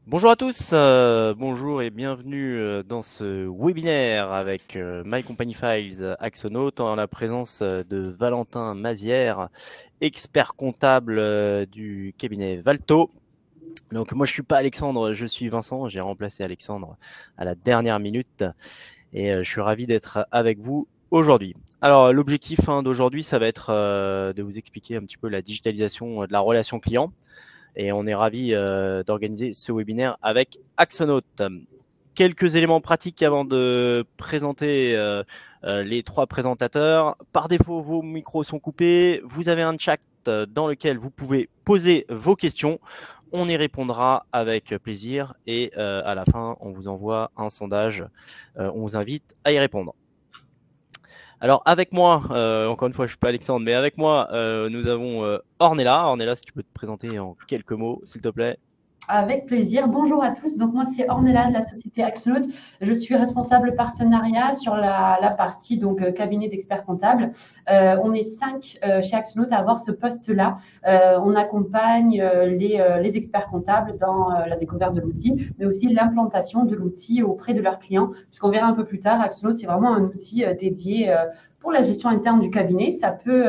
Bonjour à tous, bonjour et bienvenue dans ce webinaire avec My Company Files Axonote en la présence de Valentin Mazière, expert comptable du cabinet Valto. Donc moi je suis pas Alexandre, je suis Vincent, j'ai remplacé Alexandre à la dernière minute et je suis ravi d'être avec vous aujourd'hui. Alors l'objectif d'aujourd'hui ça va être de vous expliquer un petit peu la digitalisation de la relation client. Et on est ravi d'organiser ce webinaire avec Axonote. Quelques éléments pratiques avant de présenter les trois présentateurs. Par défaut, vos micros sont coupés. Vous avez un chat dans lequel vous pouvez poser vos questions. On y répondra avec plaisir et à la fin, on vous envoie un sondage. On vous invite à y répondre. Alors avec moi, encore une fois, je ne suis pas Alexandre, mais avec moi, nous avons Ornella. Ornella, si tu peux te présenter en quelques mots, s'il te plaît. Avec plaisir. Bonjour à tous. Donc moi c'est Ornella de la société Axolot. Je suis responsable partenariat sur la partie cabinet d'experts comptables. On est 5 chez Axolot à avoir ce poste-là. On accompagne les experts comptables dans la découverte de l'outil, mais aussi l'implantation de l'outil auprès de leurs clients. Puisqu'on verra un peu plus tard, Axolot c'est vraiment un outil dédié pour la gestion interne du cabinet. Ça peut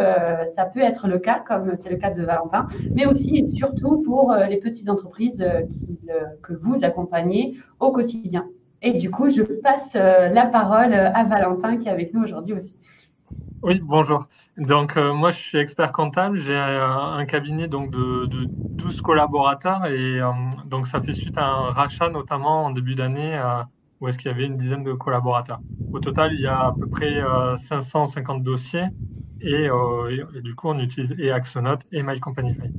être le cas, comme c'est le cas de Valentin, mais aussi et surtout pour les petites entreprises que vous accompagnez au quotidien. Et du coup, je passe la parole à Valentin qui est avec nous aujourd'hui aussi. Oui, bonjour. Moi, je suis expert comptable. J'ai un cabinet de 12 collaborateurs et ça fait suite à un rachat, notamment en début d'année, où est-ce qu'il y avait une dizaine de collaborateurs. Au total, il y a à peu près 550 dossiers et du coup, on utilise et Axonote et My Company File.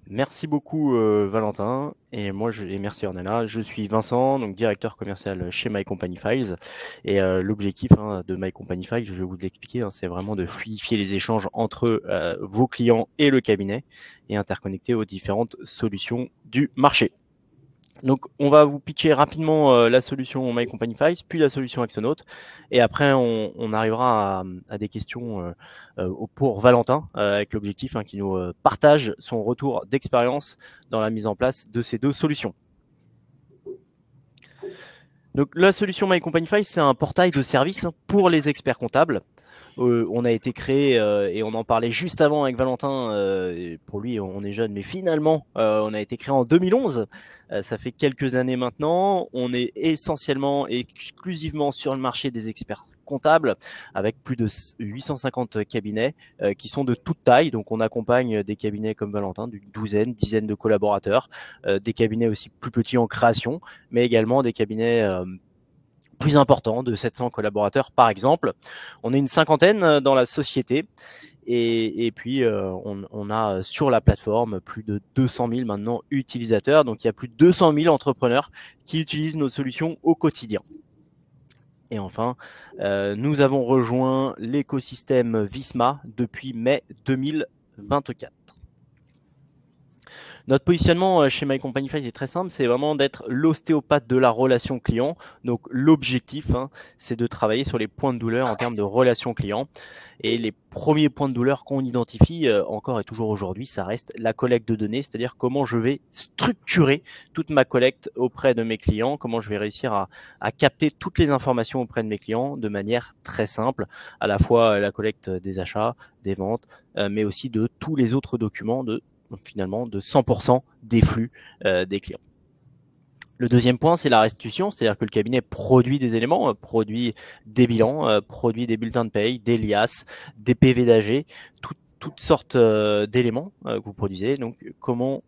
Merci beaucoup Valentin et merci Ornella. Je suis Vincent, donc directeur commercial chez My Company Files et l'objectif de My Company Files, je vais vous l'expliquer, c'est vraiment de fluidifier les échanges entre vos clients et le cabinet et interconnecter aux différentes solutions du marché. Donc, on va vous pitcher rapidement la solution My Company Files, puis la solution Axonote. Et après, on arrivera à des questions pour Valentin, avec l'objectif qu'il nous partage son retour d'expérience dans la mise en place de ces deux solutions. Donc, la solution My Company Files, c'est un portail de services pour les experts comptables. On a été créé et on en parlait juste avant avec Valentin. Pour lui, on est jeune, mais finalement, on a été créé en 2011. Ça fait quelques années maintenant. On est essentiellement et exclusivement sur le marché des experts comptables avec plus de 850 cabinets qui sont de toute taille. Donc, on accompagne des cabinets comme Valentin, d'une dizaine de collaborateurs, des cabinets aussi plus petits en création, mais également des cabinets plus important, de 700 collaborateurs par exemple. On est une cinquantaine dans la société et puis on a sur la plateforme plus de 200 000 maintenant utilisateurs. Donc il y a plus de 200 000 entrepreneurs qui utilisent nos solutions au quotidien. Et enfin, nous avons rejoint l'écosystème Visma depuis mai 2024. Notre positionnement chez My Company Files est très simple, c'est vraiment d'être l'ostéopathe de la relation client. Donc l'objectif, c'est de travailler sur les points de douleur en termes de relation client. Et les premiers points de douleur qu'on identifie encore et toujours aujourd'hui, ça reste la collecte de données, c'est-à-dire comment je vais structurer toute ma collecte auprès de mes clients, comment je vais réussir à capter toutes les informations auprès de mes clients de manière très simple, à la fois la collecte des achats, des ventes, mais aussi de tous les autres documents finalement de 100% des flux des clients. Le deuxième point, c'est la restitution, c'est-à-dire que le cabinet produit des éléments, produit des bilans, produit des bulletins de paye, des liasses, des PV d'AG, toutes sortes d'éléments que vous produisez. Donc, comment,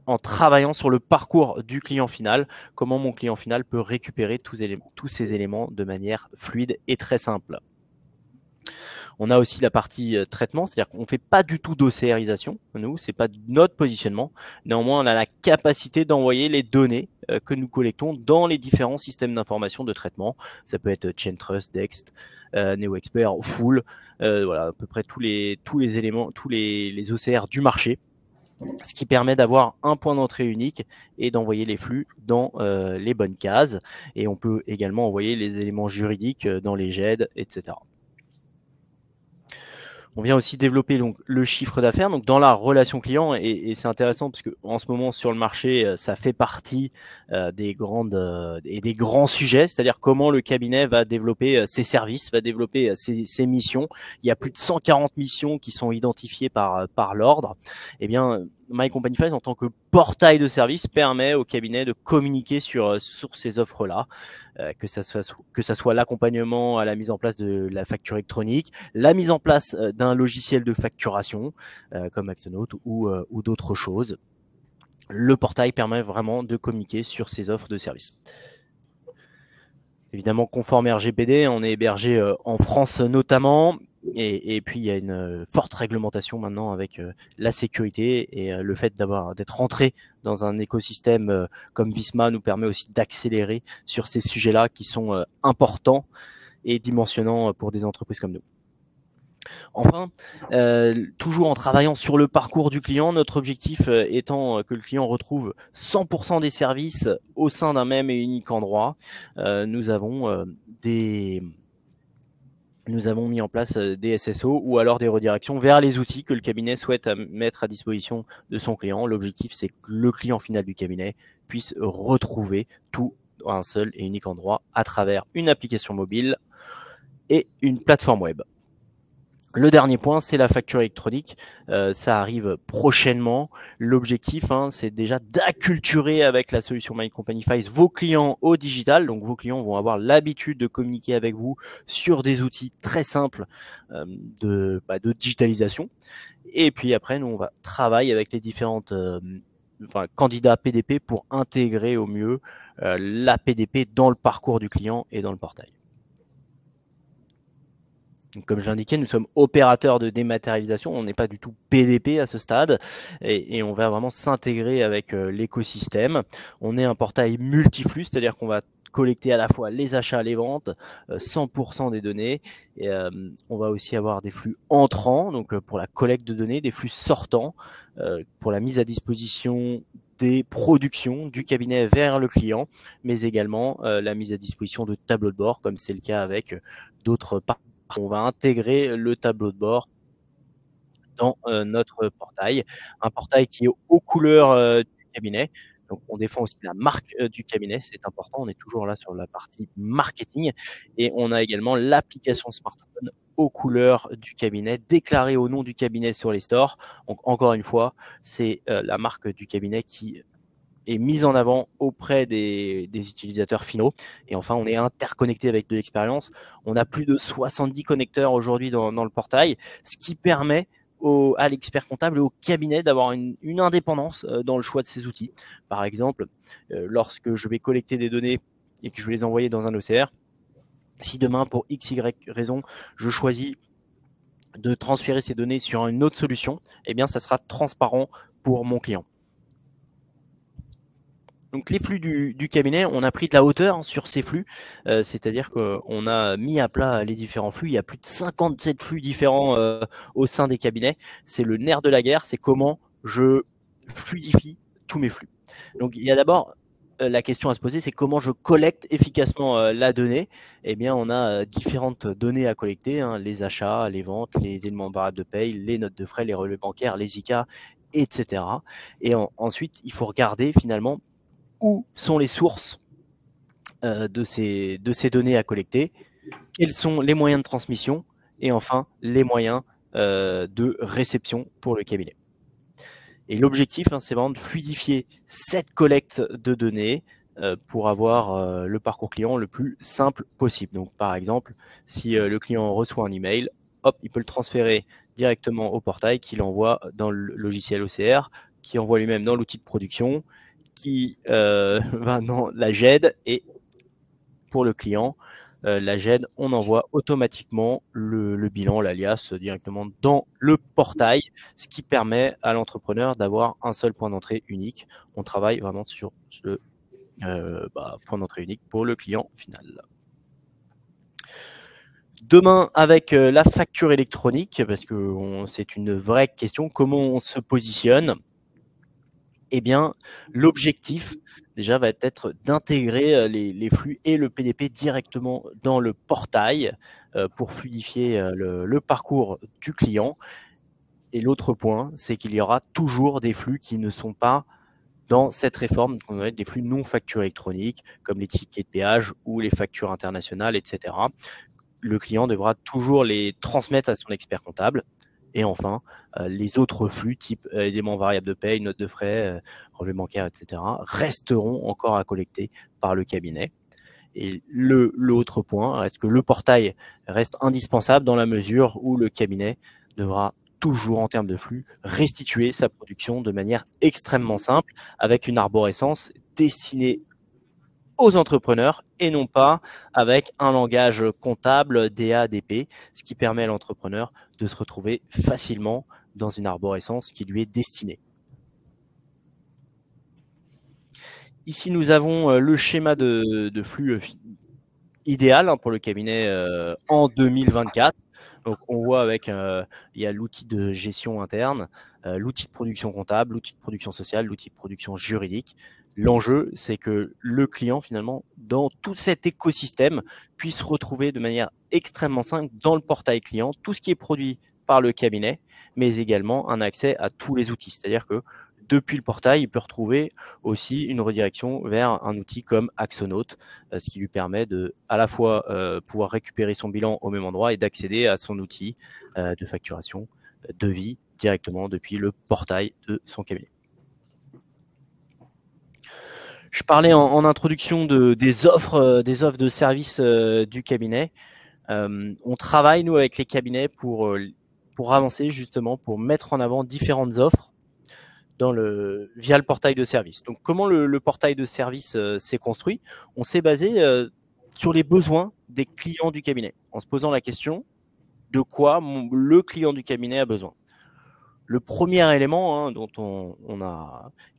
en travaillant sur le parcours du client final, comment mon client final peut récupérer tous ces éléments de manière fluide et très simple. On a aussi la partie traitement, c'est-à-dire qu'on ne fait pas du tout d'OCRisation. Nous, ce n'est pas notre positionnement. Néanmoins, on a la capacité d'envoyer les données que nous collectons dans les différents systèmes d'information de traitement. Ça peut être ChainTrust, Dext, NeoExpert, Full, voilà, à peu près tous les éléments, tous les OCR du marché, ce qui permet d'avoir un point d'entrée unique et d'envoyer les flux dans les bonnes cases. Et on peut également envoyer les éléments juridiques dans les GED, etc. On vient aussi développer donc le chiffre d'affaires, donc dans la relation client, et c'est intéressant parce que en ce moment sur le marché, ça fait partie des grands sujets, c'est-à-dire comment le cabinet va développer ses services, va développer ses missions. Il y a plus de 140 missions qui sont identifiées par l'ordre. Eh bien, My Company Files, en tant que portail de service, permet au cabinet de communiquer sur ces offres-là, que ça soit l'accompagnement à la mise en place de la facture électronique, la mise en place d'un logiciel de facturation comme Axonote ou d'autres choses. Le portail permet vraiment de communiquer sur ces offres de service. Évidemment, conforme RGPD, on est hébergé en France notamment. Et puis, il y a une forte réglementation maintenant avec la sécurité et le fait d'être rentré dans un écosystème comme Visma nous permet aussi d'accélérer sur ces sujets-là qui sont importants et dimensionnants pour des entreprises comme nous. Enfin, toujours en travaillant sur le parcours du client, notre objectif étant que le client retrouve 100% des services au sein d'un même et unique endroit, nous avons mis en place des SSO ou alors des redirections vers les outils que le cabinet souhaite mettre à disposition de son client. L'objectif, c'est que le client final du cabinet puisse retrouver tout dans un seul et unique endroit à travers une application mobile et une plateforme web. Le dernier point, c'est la facture électronique. Ça arrive prochainement. L'objectif, c'est déjà d'acculturer avec la solution My Company Files vos clients au digital. Donc, vos clients vont avoir l'habitude de communiquer avec vous sur des outils très simples de digitalisation. Et puis après, nous, on va travailler avec les différentes candidats PDP pour intégrer au mieux la PDP dans le parcours du client et dans le portail. Donc, comme je l'indiquais, nous sommes opérateurs de dématérialisation, on n'est pas du tout PDP à ce stade et on va vraiment s'intégrer avec l'écosystème. On est un portail multiflux, c'est-à-dire qu'on va collecter à la fois les achats, les ventes, 100% des données. Et, on va aussi avoir des flux entrants, donc pour la collecte de données, des flux sortants, pour la mise à disposition des productions du cabinet vers le client, mais également la mise à disposition de tableaux de bord, comme c'est le cas avec d'autres partenaires. On va intégrer le tableau de bord dans notre portail, un portail qui est aux couleurs du cabinet. Donc, on défend aussi la marque du cabinet, c'est important. On est toujours là sur la partie marketing et on a également l'application smartphone aux couleurs du cabinet, déclarée au nom du cabinet sur les stores. Donc, encore une fois, c'est la marque du cabinet qui est mise en avant auprès des utilisateurs finaux. Et enfin, on est interconnecté avec de l'expérience. On a plus de 70 connecteurs aujourd'hui dans le portail, ce qui permet à l'expert comptable et au cabinet d'avoir une indépendance dans le choix de ces outils. Par exemple, lorsque je vais collecter des données et que je vais les envoyer dans un OCR, si demain, pour XY raison, je choisis de transférer ces données sur une autre solution, eh bien, ça sera transparent pour mon client. Donc les flux du cabinet, on a pris de la hauteur sur ces flux, c'est-à-dire qu'on a mis à plat les différents flux. Il y a plus de 57 flux différents au sein des cabinets. C'est le nerf de la guerre, c'est comment je fluidifie tous mes flux. Donc il y a d'abord la question à se poser, c'est comment je collecte efficacement la donnée. Eh bien, on a différentes données à collecter, les achats, les ventes, les éléments variables de paye, les notes de frais, les relevés bancaires, les ICA, etc. Et ensuite, il faut regarder finalement où sont les sources de ces données à collecter, quels sont les moyens de transmission et enfin les moyens de réception pour le cabinet. Et l'objectif, c'est vraiment de fluidifier cette collecte de données pour avoir le parcours client le plus simple possible. Donc par exemple, si le client reçoit un email, hop, il peut le transférer directement au portail qui l'envoie dans le logiciel OCR, qui envoie lui-même dans l'outil de production, qui va dans la GED et pour le client, la GED, on envoie automatiquement le bilan, l'alias directement dans le portail, ce qui permet à l'entrepreneur d'avoir un seul point d'entrée unique. On travaille vraiment sur ce point d'entrée unique pour le client final. Demain, avec la facture électronique, parce que c'est une vraie question, comment on se positionne ? Eh bien, l'objectif, déjà, va être d'intégrer les flux et le PDP directement dans le portail pour fluidifier le parcours du client. Et l'autre point, c'est qu'il y aura toujours des flux qui ne sont pas dans cette réforme, qu'on va être des flux non facturés électroniques, comme les tickets de péage ou les factures internationales, etc. Le client devra toujours les transmettre à son expert comptable. Et enfin, les autres flux, type éléments variables de paye, notes de frais, relevés bancaires, etc., resteront encore à collecter par le cabinet. Et l'autre point reste que le portail reste indispensable dans la mesure où le cabinet devra toujours, en termes de flux, restituer sa production de manière extrêmement simple, avec une arborescence destinée aux entrepreneurs et non pas avec un langage comptable DA-DP, ce qui permet à l'entrepreneur de se retrouver facilement dans une arborescence qui lui est destinée. Ici, nous avons le schéma de flux idéal pour le cabinet en 2024. Donc, on voit avec, il y a l'outil de gestion interne, l'outil de production comptable, l'outil de production sociale, l'outil de production juridique. L'enjeu, c'est que le client, finalement, dans tout cet écosystème, puisse retrouver de manière extrêmement simple dans le portail client tout ce qui est produit par le cabinet, mais également un accès à tous les outils. C'est-à-dire que depuis le portail, il peut retrouver aussi une redirection vers un outil comme Axonote, ce qui lui permet de à la fois pouvoir récupérer son bilan au même endroit et d'accéder à son outil de facturation, devis directement depuis le portail de son cabinet. Je parlais en introduction des offres de services du cabinet. On travaille, nous, avec les cabinets pour avancer, justement, pour mettre en avant différentes offres via le portail de service. Donc, comment le portail de service s'est construit? On s'est basé sur les besoins des clients du cabinet, en se posant la question de quoi le client du cabinet a besoin. Le premier élément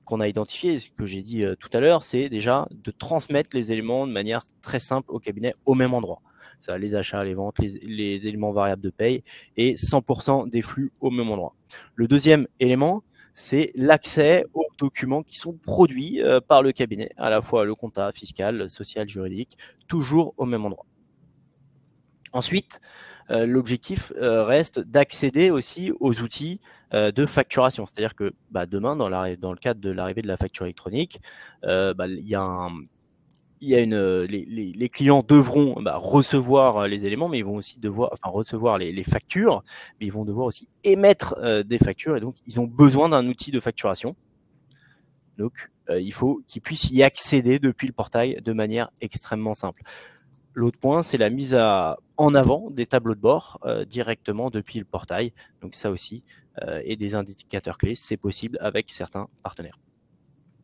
qu'on a identifié, ce que j'ai dit tout à l'heure, c'est déjà de transmettre les éléments de manière très simple au cabinet au même endroit. Ça, les achats, les ventes, les éléments variables de paye et 100% des flux au même endroit. Le deuxième élément, c'est l'accès aux documents qui sont produits par le cabinet, à la fois le compta, fiscal, social, juridique, toujours au même endroit. Ensuite, l'objectif reste d'accéder aussi aux outils de facturation. C'est-à-dire que demain, dans le cadre de l'arrivée de la facture électronique, les clients devront recevoir les éléments, mais ils vont aussi devoir recevoir les factures, mais ils vont devoir aussi émettre des factures, et donc ils ont besoin d'un outil de facturation. Donc, il faut qu'ils puissent y accéder depuis le portail de manière extrêmement simple. L'autre point, c'est la mise en avant des tableaux de bord directement depuis le portail. Donc ça aussi, et des indicateurs clés, c'est possible avec certains partenaires.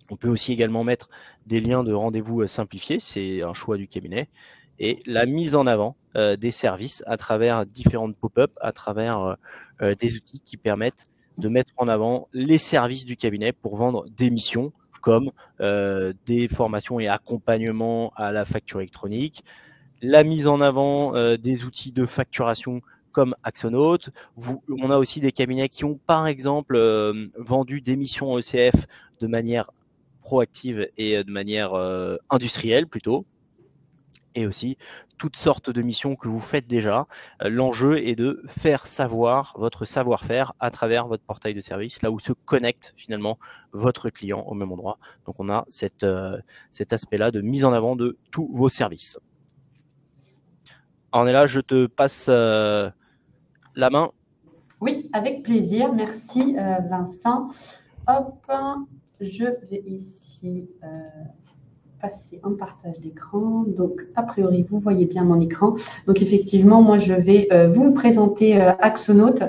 On peut aussi également mettre des liens de rendez-vous simplifiés, c'est un choix du cabinet, et la mise en avant des services à travers différentes pop-up, à travers des outils qui permettent de mettre en avant les services du cabinet pour vendre des missions comme des formations et accompagnements à la facture électronique, la mise en avant des outils de facturation comme Axonote. On a aussi des cabinets qui ont par exemple vendu des missions ECF de manière proactive et de manière industrielle plutôt, et aussi toutes sortes de missions que vous faites déjà. L'enjeu est de faire savoir votre savoir-faire à travers votre portail de service, là où se connecte finalement votre client au même endroit. Donc on a cet aspect-là de mise en avant de tous vos services. Ornella, je te passe la main. Oui, avec plaisir. Merci Vincent. Hop, je vais ici passer en partage d'écran. Donc, a priori, vous voyez bien mon écran. Donc, effectivement, moi, je vais vous présenter Axonote.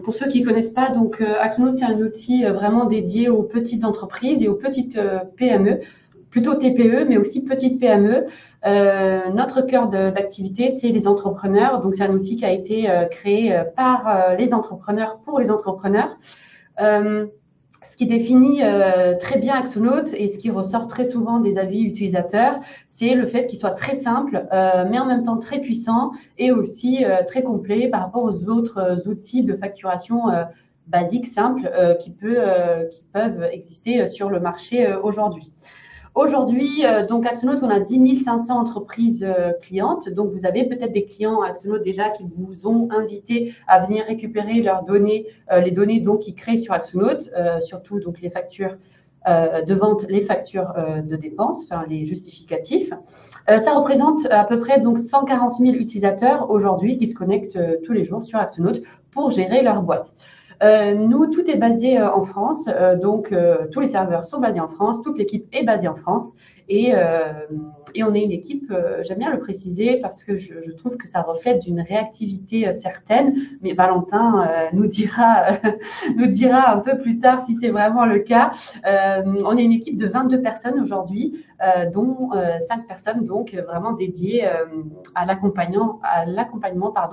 Pour ceux qui ne connaissent pas, donc Axonote, c'est un outil vraiment dédié aux petites entreprises et aux petites PME, plutôt TPE, mais aussi petites PME. Notre cœur d'activité, c'est les entrepreneurs. Donc, c'est un outil qui a été créé par les entrepreneurs pour les entrepreneurs. Ce qui définit très bien Axonote et ce qui ressort très souvent des avis utilisateurs, c'est le fait qu'il soit très simple, mais en même temps très puissant et aussi très complet par rapport aux autres outils de facturation basiques, simples, qui peuvent exister sur le marché aujourd'hui. Aujourd'hui, donc Axonote, on a 10 500 entreprises clientes. Donc, vous avez peut-être des clients Axonote déjà qui vous ont invité à venir récupérer leurs données, les données donc qu'ils créent sur Axonote, surtout donc les factures de vente, les factures de dépenses, enfin les justificatifs. Ça représente à peu près donc 140 000 utilisateurs aujourd'hui qui se connectent tous les jours sur Axonote pour gérer leur boîte. Nous, tout est basé en France, donc tous les serveurs sont basés en France, toute l'équipe est basée en France et on est une équipe, j'aime bien le préciser parce que je trouve que ça reflète d'une réactivité certaine, mais Valentin nous dira un peu plus tard si c'est vraiment le cas. On est une équipe de 22 personnes aujourd'hui, dont 5 personnes donc vraiment dédiées à l'accompagnement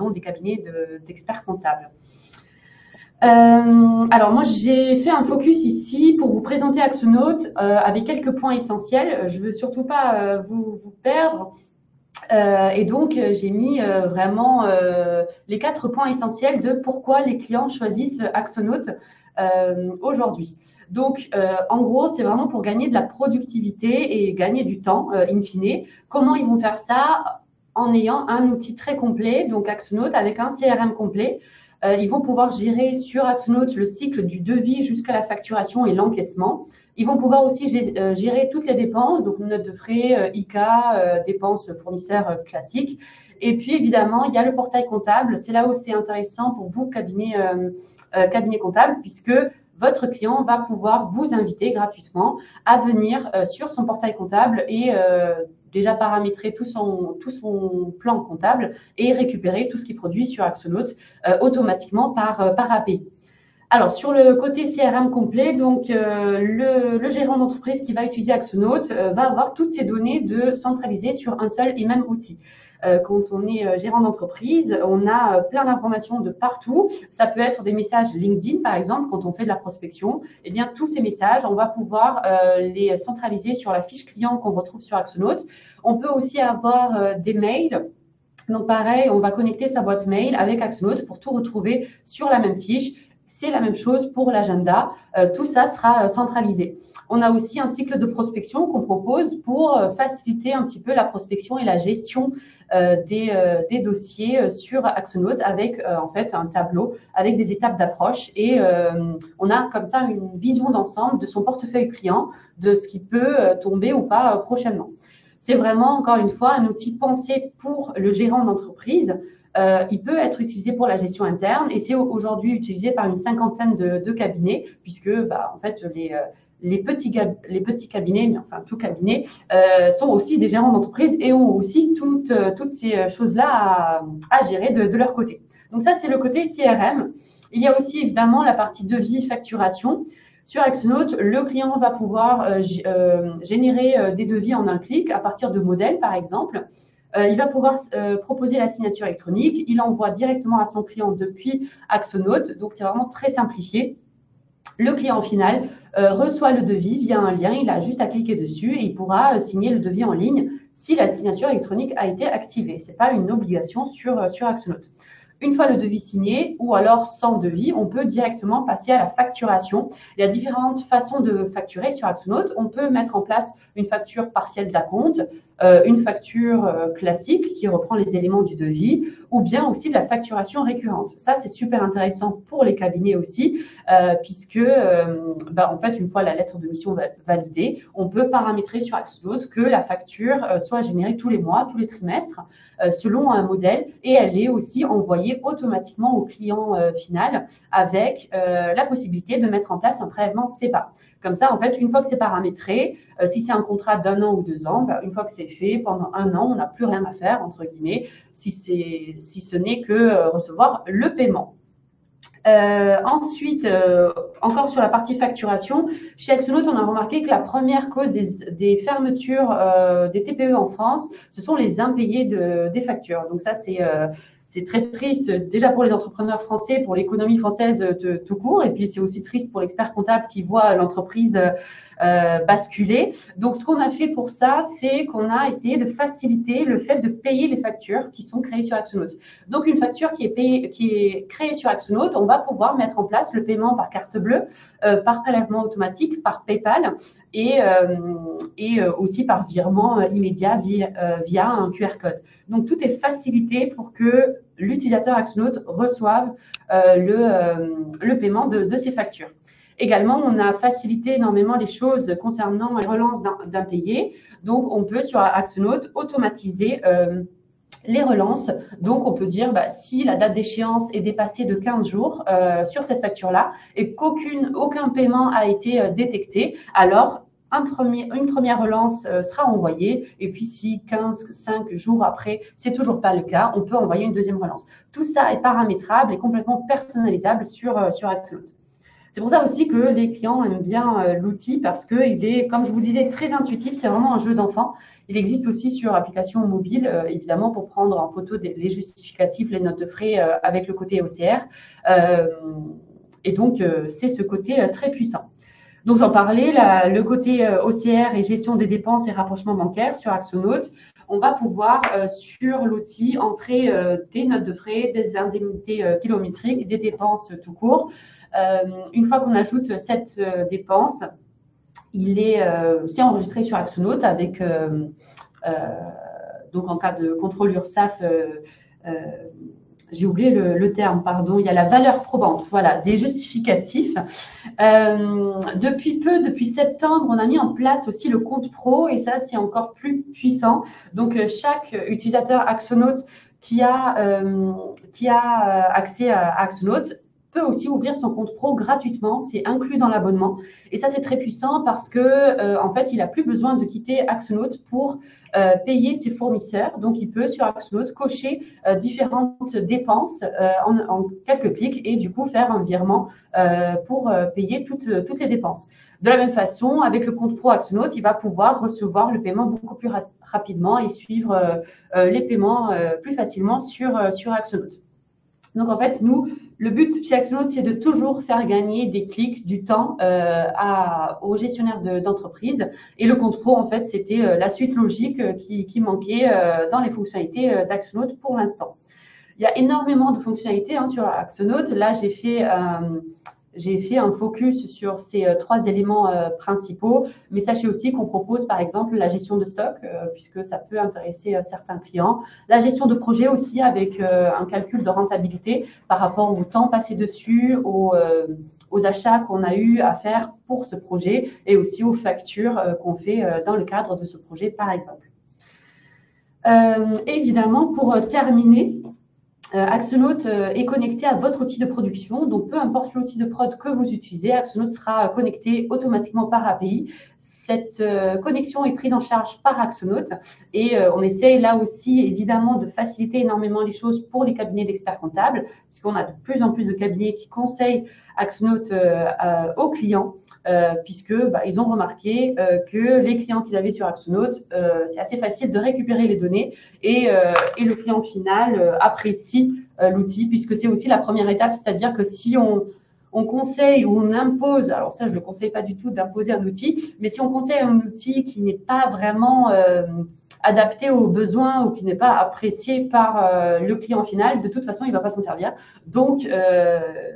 des cabinets d'experts comptables. Alors moi j'ai fait un focus ici pour vous présenter Axonote avec quelques points essentiels. Je veux surtout pas vous perdre et donc j'ai mis vraiment les 4 points essentiels de pourquoi les clients choisissent Axonote aujourd'hui. Donc en gros c'est vraiment pour gagner de la productivité et gagner du temps in fine. Comment ils vont faire ça? En ayant un outil très complet, donc Axonote avec un CRM complet. Ils vont pouvoir gérer sur Axonote le cycle du devis jusqu'à la facturation et l'encaissement. Ils vont pouvoir aussi gérer toutes les dépenses, donc notes de frais, IK, dépenses fournisseurs classiques. Et puis, évidemment, il y a le portail comptable. C'est là où c'est intéressant pour vous, cabinet comptable, puisque votre client va pouvoir vous inviter gratuitement à venir sur son portail comptable et déjà paramétrer tout son plan comptable et récupérer tout ce qu'il produit sur Axonote automatiquement par API. Alors, sur le côté CRM complet, donc le gérant d'entreprise qui va utiliser Axonote va avoir toutes ses données centralisées sur un seul et même outil. Quand on est gérant d'entreprise, on a plein d'informations de partout. Ça peut être des messages LinkedIn, par exemple, quand on fait de la prospection. Eh bien, tous ces messages, on va pouvoir les centraliser sur la fiche client qu'on retrouve sur Axonote. On peut aussi avoir des mails. Donc, pareil, on va connecter sa boîte mail avec Axonote pour tout retrouver sur la même fiche. C'est la même chose pour l'agenda. Tout ça sera centralisé. On a aussi un cycle de prospection qu'on propose pour faciliter un petit peu la prospection et la gestion des dossiers sur Axonote avec en fait un tableau avec des étapes d'approche et on a comme ça une vision d'ensemble de son portefeuille client, de ce qui peut tomber ou pas prochainement. C'est vraiment, encore une fois, un outil pensé pour le gérant d'entreprise. Il peut être utilisé pour la gestion interne et c'est aujourd'hui utilisé par une cinquantaine de cabinets puisque en fait, les petits cabinets, mais enfin tout cabinet, sont aussi des gérants d'entreprise et ont aussi toutes ces choses-là à gérer de leur côté. Donc ça, c'est le côté CRM. Il y a aussi évidemment la partie devis, facturation. Sur Axonote, le client va pouvoir générer des devis en un clic à partir de modèles, par exemple. Il va pouvoir proposer la signature électronique. Il envoie directement à son client depuis Axonote. Donc, c'est vraiment très simplifié. Le client final reçoit le devis via un lien. Il a juste à cliquer dessus et il pourra signer le devis en ligne si la signature électronique a été activée. Ce n'est pas une obligation sur Axonote. Une fois le devis signé ou alors sans devis, on peut directement passer à la facturation. Il y a différentes façons de facturer sur Axonote. On peut mettre en place une facture partielle d'acompte, une facture classique qui reprend les éléments du devis ou bien aussi de la facturation récurrente. Ça, c'est super intéressant pour les cabinets aussi puisque en fait, une fois la lettre de mission validée, on peut paramétrer sur Axonote que la facture soit générée tous les mois, tous les trimestres selon un modèle et elle est aussi envoyée automatiquement au client final avec la possibilité de mettre en place un prélèvement SEPA. Comme ça, en fait, une fois que c'est paramétré, si c'est un contrat d'1 an ou 2 ans, une fois que c'est fait, pendant 1 an, on n'a plus rien à faire, entre guillemets, si ce n'est que recevoir le paiement. Ensuite, encore sur la partie facturation, chez Axonote, on a remarqué que la première cause des fermetures des TPE en France, ce sont les impayés des factures. Donc ça, c'est très triste déjà pour les entrepreneurs français, pour l'économie française tout court. Et puis, c'est aussi triste pour l'expert comptable qui voit l'entreprise basculer. Donc, ce qu'on a fait pour ça, c'est qu'on a essayé de faciliter le fait de payer les factures qui sont créées sur Axonote. Donc, une facture qui est créée sur Axonote, on va pouvoir mettre en place le paiement par carte bleue, par prélèvement automatique, par PayPal et aussi par virement immédiat via un QR code. Donc, tout est facilité pour que l'utilisateur Axonote reçoive le paiement de ces factures. Également, on a facilité énormément les choses concernant les relances d'impayés. Donc, on peut sur Axonote automatiser les relances. Donc, on peut dire si la date d'échéance est dépassée de 15 jours sur cette facture-là et qu'aucun paiement a été détecté, alors une première relance sera envoyée. Et puis, si 5 jours après, c'est toujours pas le cas, on peut envoyer une deuxième relance. Tout ça est paramétrable et complètement personnalisable sur Axonote. C'est pour ça aussi que les clients aiment bien l'outil parce qu'il est, comme je vous disais, très intuitif. C'est vraiment un jeu d'enfant. Il existe aussi sur application mobile, évidemment, pour prendre en photo les justificatifs, les notes de frais avec le côté OCR. Et donc, c'est ce côté très puissant. Donc, j'en parlais, le côté OCR et gestion des dépenses et rapprochement bancaire sur Axonote. On va pouvoir, sur l'outil, entrer des notes de frais, des indemnités kilométriques, des dépenses tout court. Une fois qu'on ajoute cette dépense, c'est enregistré sur Axonote avec, donc en cas de contrôle URSSAF, j'ai oublié le terme, pardon, il y a la valeur probante, voilà, des justificatifs. Depuis septembre, on a mis en place aussi le compte pro et ça, c'est encore plus puissant. Donc, chaque utilisateur Axonote qui a accès à Axonote peut aussi ouvrir son compte pro gratuitement, c'est inclus dans l'abonnement. Et ça, c'est très puissant parce que, en fait, il n'a plus besoin de quitter Axonote pour payer ses fournisseurs. Donc, il peut sur Axonote cocher différentes dépenses en quelques clics et du coup faire un virement pour payer toutes les dépenses. De la même façon, avec le compte pro Axonote, il va pouvoir recevoir le paiement beaucoup plus rapidement et suivre les paiements plus facilement sur Axonote. Donc, en fait, nous, le but chez Axonote, c'est de toujours faire gagner des clics, du temps aux gestionnaires d'entreprise. Et le compte pro, en fait, c'était la suite logique qui manquait dans les fonctionnalités d'Axonote pour l'instant. Il y a énormément de fonctionnalités sur Axonote. Là, j'ai fait un focus sur ces 3 éléments principaux, mais sachez aussi qu'on propose par exemple la gestion de stock, puisque ça peut intéresser certains clients, la gestion de projet aussi avec un calcul de rentabilité par rapport au temps passé dessus, aux achats qu'on a eu à faire pour ce projet et aussi aux factures qu'on fait dans le cadre de ce projet par exemple. Évidemment, pour terminer, Axonote est connecté à votre outil de production. Donc, peu importe l'outil de prod que vous utilisez, Axonote sera connecté automatiquement par API. Cette connexion est prise en charge par Axonote et on essaye là aussi évidemment de faciliter énormément les choses pour les cabinets d'experts comptables puisqu'on a de plus en plus de cabinets qui conseillent Axonote aux clients puisque ils ont remarqué que les clients qu'ils avaient sur Axonote, c'est assez facile de récupérer les données et le client final apprécie l'outil puisque c'est aussi la première étape, c'est-à-dire que si on conseille ou on impose, alors ça je ne le conseille pas du tout d'imposer un outil, mais si on conseille un outil qui n'est pas vraiment adapté aux besoins ou qui n'est pas apprécié par le client final, de toute façon il ne va pas s'en servir. Donc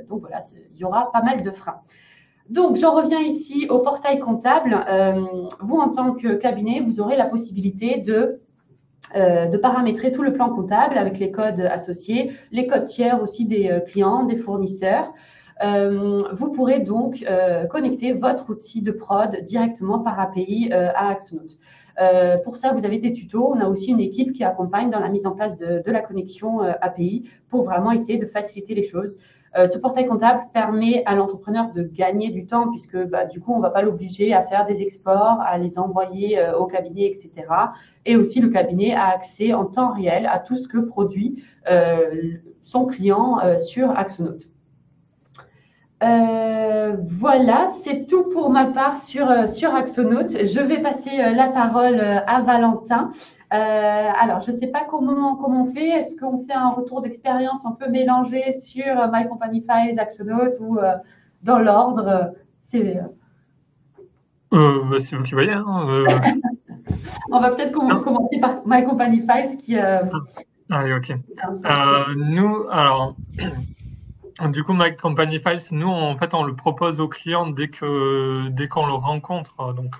voilà, il y aura pas mal de freins. Donc, j'en reviens ici au portail comptable. Vous, en tant que cabinet, vous aurez la possibilité de paramétrer tout le plan comptable avec les codes associés, les codes tiers aussi des clients, des fournisseurs. Vous pourrez donc connecter votre outil de prod directement par API à Axonote. Pour ça, vous avez des tutos. On a aussi une équipe qui accompagne dans la mise en place de la connexion API pour vraiment essayer de faciliter les choses. Ce portail comptable permet à l'entrepreneur de gagner du temps puisque du coup, on ne va pas l'obliger à faire des exports, à les envoyer au cabinet, etc. Et aussi, le cabinet a accès en temps réel à tout ce que produit son client sur Axonote. Voilà, c'est tout pour ma part sur Axonote. Je vais passer la parole à Valentin. Alors, je ne sais pas comment on fait. Est-ce qu'on fait un retour d'expérience un peu mélangé sur My Company Files, Axonote ou dans l'ordre C'est vous qui voyez. Hein, On va peut-être commencer par My Company Files qui. Allez, ok. Nous, alors, du coup, My Company Files, nous, en fait, on le propose au client dès qu'on le rencontre. Donc,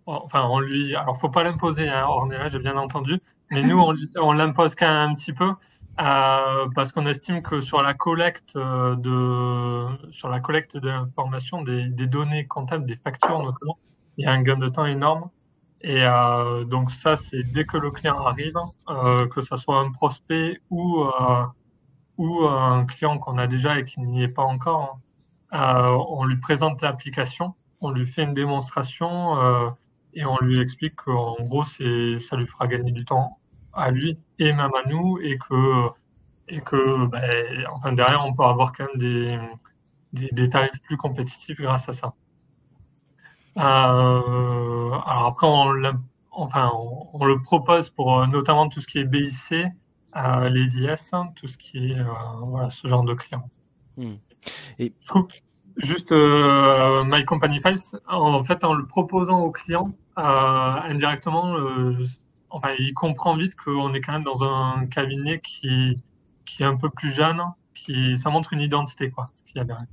enfin, alors, faut pas l'imposer, hein, Ornella, j'ai bien entendu, mais nous, on l'impose quand même un petit peu. Parce qu'on estime que sur la collecte de l'information, des données comptables, des factures notamment, il y a un gain de temps énorme. Et donc ça, c'est dès que le client arrive, que ça soit un prospect ou un client qu'on a déjà et qui n'y est pas encore, on lui présente l'application, on lui fait une démonstration et on lui explique qu'en gros, ça lui fera gagner du temps à lui et même à nous et que enfin, derrière, on peut avoir quand même des tarifs plus compétitifs grâce à ça. Alors après, on le propose pour notamment tout ce qui est BIC, les IS, tout ce qui est voilà, ce genre de clients. Et Je trouve juste My Company Files, en fait, en le proposant au client indirectement, enfin, il comprend vite qu'on est quand même dans un cabinet qui est un peu plus jeune, ça montre une identité, quoi, ce qu'il y a derrière.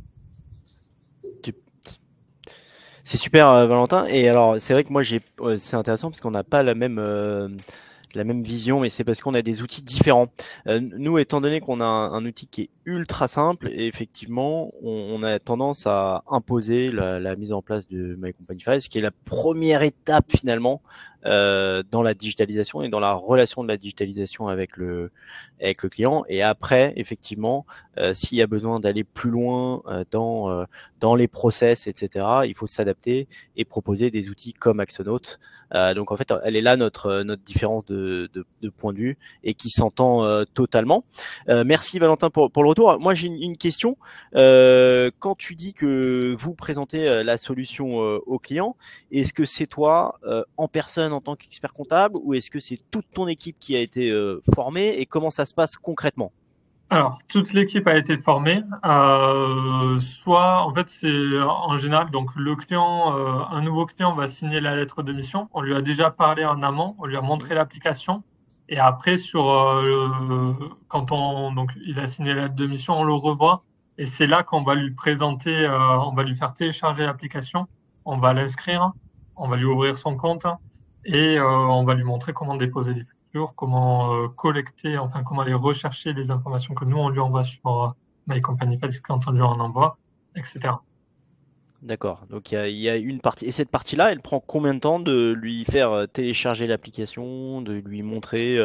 C'est super, Valentin. Et alors, c'est vrai que moi, c'est intéressant parce qu'on n'a pas la même vision, mais c'est parce qu'on a des outils différents. Nous, étant donné qu'on a un outil qui est ultra simple, et effectivement, on a tendance à imposer la mise en place de My Company Files, qui est la première étape finalement dans la digitalisation et dans la relation de la digitalisation avec le client. Et après, effectivement, s'il y a besoin d'aller plus loin dans les process, etc., il faut s'adapter et proposer des outils comme Axonote. Donc en fait, elle est là notre différence de point de vue et qui s'entend totalement. Merci Valentin pour le retour. Moi j'ai une question. Quand tu dis que vous présentez la solution au client, est-ce que c'est toi en personne en tant qu'expert comptable ou est-ce que c'est toute ton équipe qui a été formée et comment ça se passe concrètement? Alors, toute l'équipe a été formée. Soit, en fait, c'est en général, donc le client, un nouveau client va signer la lettre de mission. On lui a déjà parlé en amont, on lui a montré l'application. Et après, donc, il a signé la lettre de mission, on le revoit. Et c'est là qu'on va lui présenter, on va lui faire télécharger l'application, on va l'inscrire, on va lui ouvrir son compte et on va lui montrer comment déposer des factures, comment collecter, enfin comment aller rechercher les informations que nous on lui envoie sur My Company Files quand on lui en envoie, etc. D'accord, donc il y a une partie. Et cette partie-là, elle prend combien de temps de lui faire télécharger l'application, de lui montrer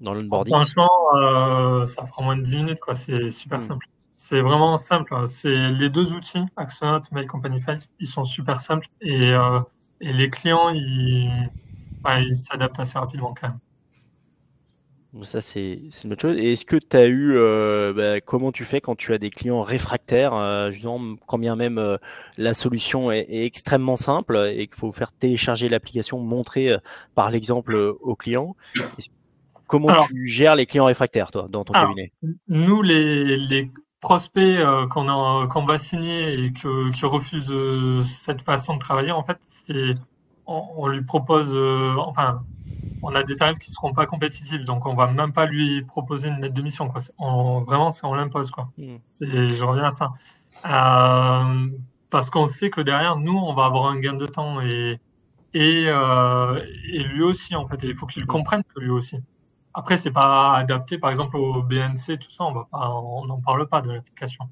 dans l'onboarding? Franchement, ça prend moins de 10 minutes, quoi. C'est super simple. C'est vraiment simple. C'est les deux outils, Axonote, My Company Files, ils sont super simples et les clients, ils s'adaptent assez rapidement quand même. Ça, c'est une bonne chose. Et est-ce que tu as eu, comment tu fais quand tu as des clients réfractaires, justement, quand bien même la solution est extrêmement simple et qu'il faut faire télécharger l'application, montrer par l'exemple au client. Comment Alors, tu gères les clients réfractaires, toi, dans ton cabinet? nous, les prospects qu'on va signer et qui refusent cette façon de travailler, en fait, on lui propose, enfin, on a des tarifs qui seront pas compétitifs, donc on va même pas lui proposer une lettre de mission, quoi. Vraiment, on l'impose, quoi. Je reviens à ça. Parce qu'on sait que derrière, nous, on va avoir un gain de temps et lui aussi, en fait. Et il faut qu'il comprenne que lui aussi. Après, c'est pas adapté, par exemple, au BNC, tout ça, on n'en parle pas de l'application.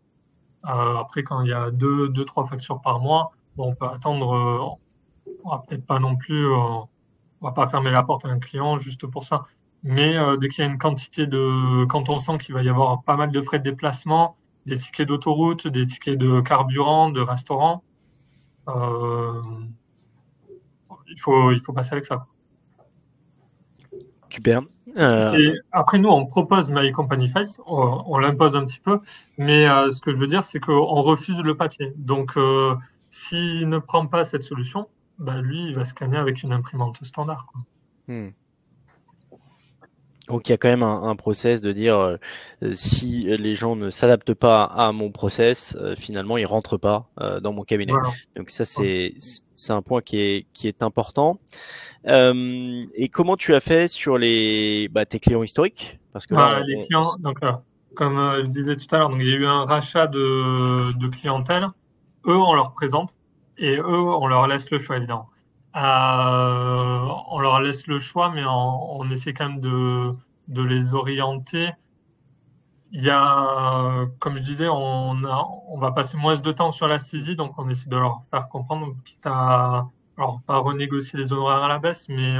Après, quand il y a deux, trois factures par mois, bon, on peut attendre, on va peut-être pas non plus, on va pas fermer la porte à un client juste pour ça. Mais dès qu'il y a une quantité quand on sent qu'il va y avoir pas mal de frais de déplacement, des tickets d'autoroute, des tickets de carburant, de restaurant, il faut passer avec ça. Super. Après, nous, on propose My Company Files, on l'impose un petit peu, mais ce que je veux dire, c'est qu'on refuse le papier. Donc, s'il ne prend pas cette solution, lui, il va scanner avec une imprimante standard, quoi. Donc il y a quand même un process de dire si les gens ne s'adaptent pas à mon process, finalement ils rentrent pas dans mon cabinet. Voilà. Donc ça c'est un point qui est important. Et comment tu as fait sur tes clients historiques? Parce que là, Les clients, donc comme je disais tout à l'heure, donc il y a eu un rachat de clientèle. Eux, on leur présente et eux, on leur laisse le choix, évidemment. On leur laisse le choix, mais on essaie quand même de les orienter. Il y a, comme je disais, on va passer moins de temps sur la saisie, donc on essaie de leur faire comprendre, quitte à, alors pas renégocier les honoraires à la baisse, mais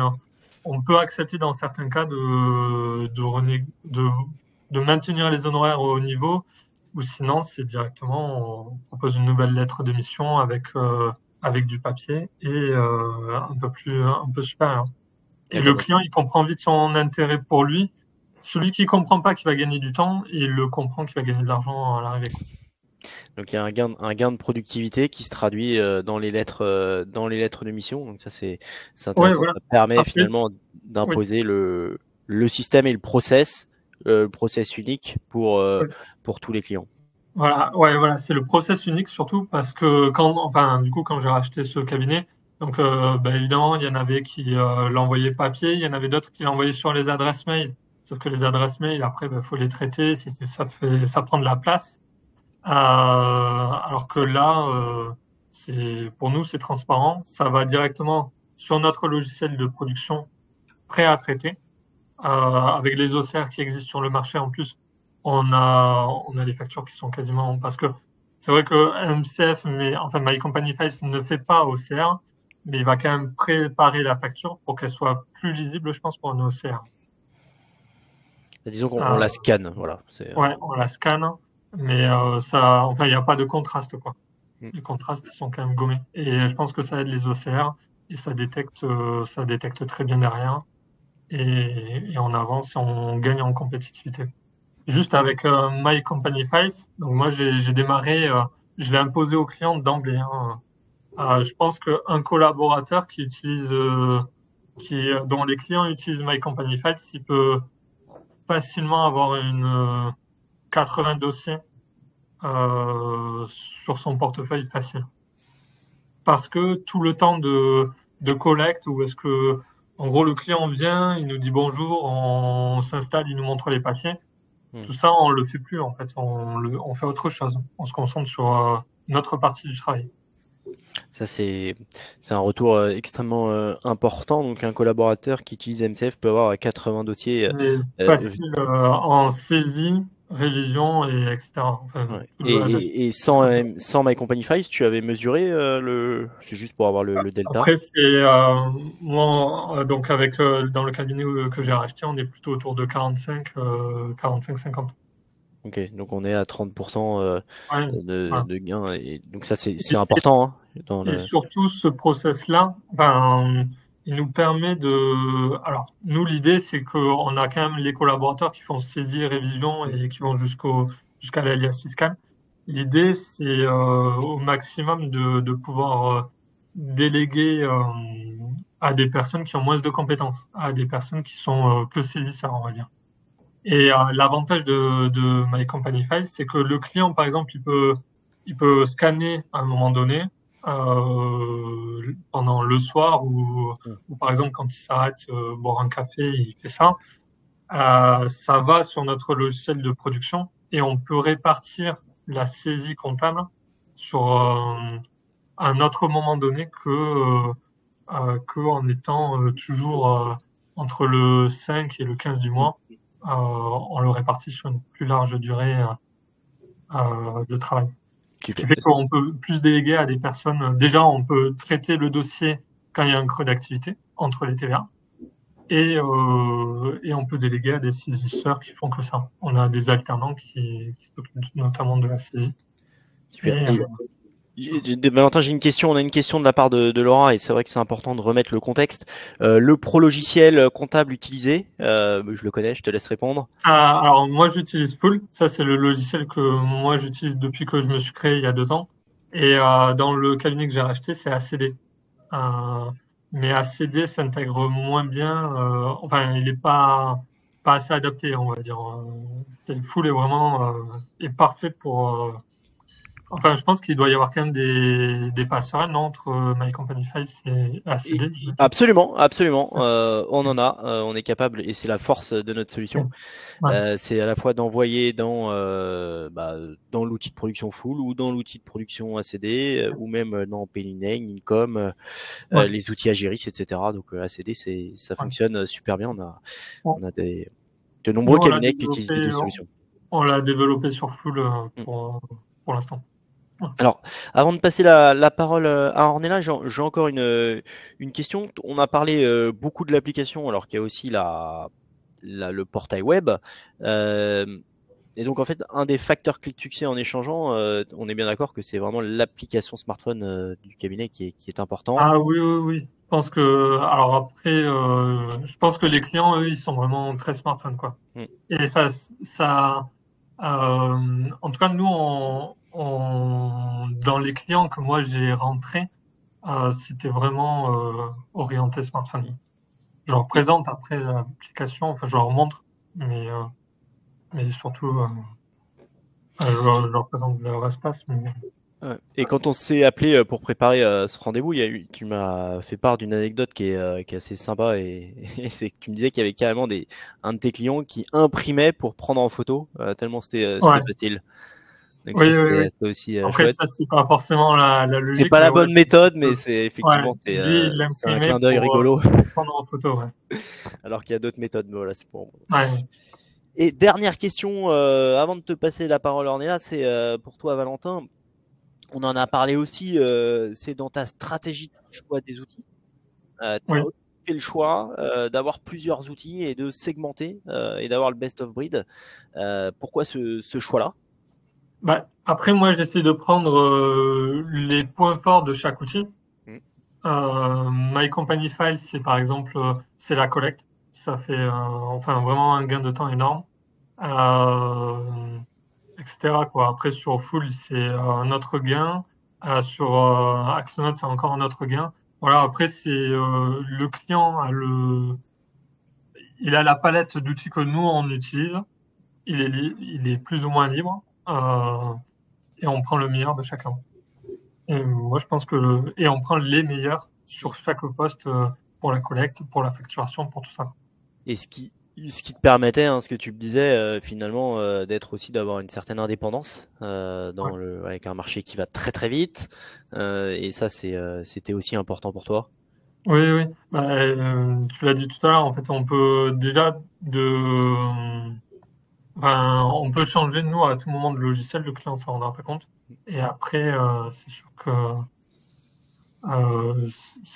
on peut accepter dans certains cas de maintenir les honoraires au haut niveau, ou sinon c'est directement, on propose une nouvelle lettre d'émission avec du papier et un peu supérieur. Et le client, il comprend vite son intérêt pour lui. Celui qui comprend pas qu'il va gagner du temps, il le comprend qu'il va gagner de l'argent à l'arrivée. Donc il y a un gain de productivité qui se traduit dans les lettres de mission. Donc ça c'est intéressant. Voilà. Ça permet finalement d'imposer le système et le process unique pour tous les clients. Voilà, c'est le process unique surtout parce que quand j'ai racheté ce cabinet, donc évidemment il y en avait qui l'envoyaient papier, il y en avait d'autres qui l'envoyaient sur les adresses mail. Sauf que les adresses mail après faut les traiter, ça prend de la place. Alors que là, pour nous, c'est transparent. Ça va directement sur notre logiciel de production prêt à traiter. Avec les OCR qui existent sur le marché en plus, on a des factures qui sont quasiment... Parce que c'est vrai que MCF, My Company Files ne fait pas OCR, mais il va quand même préparer la facture pour qu'elle soit plus lisible, je pense, pour un OCR. Disons qu'on la scanne, voilà. Ouais, on la scanne. Mais il n'y a pas de contraste, quoi. Les contrastes sont quand même gommés. Et je pense que ça aide les OCR et ça détecte très bien derrière. Et on avance, on gagne en compétitivité. Juste avec My Company Files, donc moi j'ai démarré, je l'ai imposé aux clients d'emblée. Je pense qu'un collaborateur dont les clients utilisent My Company Files, il peut facilement avoir 80 dossiers sur son portefeuille facile. Parce que tout le temps de collecte, ou est-ce que, en gros, le client vient, il nous dit bonjour, on s'installe, il nous montre les papiers. Tout ça, on le fait plus, en fait. On fait autre chose. On se concentre sur notre partie du travail. Ça, c'est un retour extrêmement important. Donc, un collaborateur qui utilise MCF peut avoir 80 dossiers. Facile en saisie, révision, et etc. Et sans My Company Files, tu avais mesuré c'est juste pour avoir le delta. Après, c'est moi, donc dans le cabinet que j'ai racheté, on est plutôt autour de 45-50. Ok, donc on est à 30% de gains. Et donc ça, c'est important. Et surtout, ce process-là, il nous permet de... Alors, nous, l'idée, c'est qu'on a quand même les collaborateurs qui font saisie, révision et qui vont jusqu'à l'alias fiscal. L'idée, c'est au maximum de pouvoir déléguer à des personnes qui ont moins de compétences, à des personnes qui sont que saisisseurs, on va dire. Et l'avantage de My Company Files, c'est que le client, par exemple, il peut scanner à un moment donné, pendant le soir ou par exemple quand il s'arrête boire un café, il fait ça. Ça va sur notre logiciel de production et on peut répartir la saisie comptable sur un autre moment donné que en étant toujours entre le 5 et le 15 du mois. On le répartit sur une plus large durée de travail. Ce qui fait qu'on peut plus déléguer à des personnes. Déjà, on peut traiter le dossier quand il y a un creux d'activité entre les TVA. Et on peut déléguer à des saisisseurs qui font que ça. On a des alternants qui s'occupent notamment de la saisie. Valentin, j'ai une question. On a une question de la part de Laura et c'est vrai que c'est important de remettre le contexte. Le pro-logiciel comptable utilisé, je le connais, je te laisse répondre. Alors moi j'utilise Pool, ça c'est le logiciel que moi j'utilise depuis que je me suis créé il y a 2 ans. Et dans le cabinet que j'ai racheté, c'est ACD. Mais ACD s'intègre moins bien, il n'est pas pas assez adapté, on va dire. Full est vraiment est parfait pour. Enfin, je pense qu'il doit y avoir quand même des passerelles, non, entre My Company Files et ACD. Absolument, absolument. On en a, on est capable, et c'est la force de notre solution. Ouais. C'est à la fois d'envoyer dans l'outil de production full ou dans l'outil de production ACD ou même dans P-Line, Incom, les outils Agiris, etc. Donc ACD, ça fonctionne super bien. On a de nombreux cabinets qui utilisent les deux solutions. On l'a développé sur full pour l'instant. Alors, avant de passer la parole à Ornella, j'ai encore une question. On a parlé beaucoup de l'application, alors qu'il y a aussi le portail web. Et donc, en fait, un des facteurs clés de succès en échangeant, on est bien d'accord que c'est vraiment l'application smartphone du cabinet qui est important. Ah oui. Je pense que, alors après, je pense que les clients, eux, ils sont vraiment très smartphone, quoi. Et ça, en tout cas, nous, dans les clients que moi j'ai rentrés, c'était vraiment orienté smartphone. Je leur présente après l'application, enfin, je leur montre, mais surtout, je leur présente leur espace. Et quand on s'est appelé pour préparer ce rendez-vous, tu m'as fait part d'une anecdote qui est assez sympa, et c'est que tu me disais qu'il y avait carrément un de tes clients qui imprimait pour prendre en photo, tellement c'était facile. Donc oui. Aussi après, chouette. ça, c'est pas forcément la logique. C'est pas la bonne méthode, mais c'est effectivement c'est un clin d'œil rigolo. Prendre en photo, Alors qu'il y a d'autres méthodes, mais voilà, c'est pour. Ouais. Et dernière question, avant de te passer la parole, Ornella, c'est pour toi, Valentin. On en a parlé aussi, c'est dans ta stratégie de choix des outils. Tu as fait le choix d'avoir plusieurs outils et de segmenter et d'avoir le best of breed. Pourquoi ce choix-là ? Après, moi, j'essaie de prendre les points forts de chaque outil. My Company Files, c'est par exemple, c'est la collecte. Ça fait vraiment un gain de temps énorme. Etc. quoi. Après, sur Full, c'est un autre gain. Sur Axonote, c'est encore un autre gain. Voilà, après, c'est le client il a la palette d'outils que nous, on utilise. Il est plus ou moins libre. Et on prend le meilleur de chacun. Et moi, je pense et on prend les meilleurs sur chaque poste pour la collecte, pour la facturation, pour tout ça. Et ce qui te permettait, ce que tu me disais, finalement, d'être aussi d'avoir une certaine indépendance avec un marché qui va très très vite. Et ça, c'était aussi important pour toi. Oui. Tu l'as dit tout à l'heure, en fait, on peut déjà on peut changer, nous, à tout moment de logiciel, le client ne s'en rendra pas compte. Et après, c'est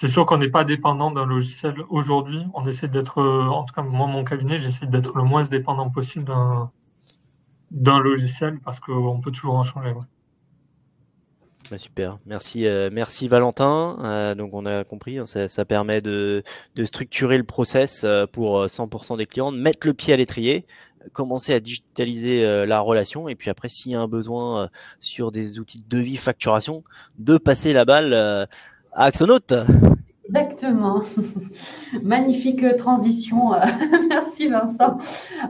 sûr qu'on n'est pas dépendant d'un logiciel aujourd'hui. On essaie d'être, en tout cas, moi, mon cabinet, j'essaie d'être le moins dépendant possible d'un logiciel parce qu'on peut toujours en changer. Super, merci Valentin. Donc on a compris, ça permet de structurer le process pour 100% des clients, de mettre le pied à l'étrier, commencer à digitaliser la relation, et puis après, s'il y a un besoin sur des outils de devis, facturation, de passer la balle à Axonote. Exactement. Magnifique transition. Merci Vincent.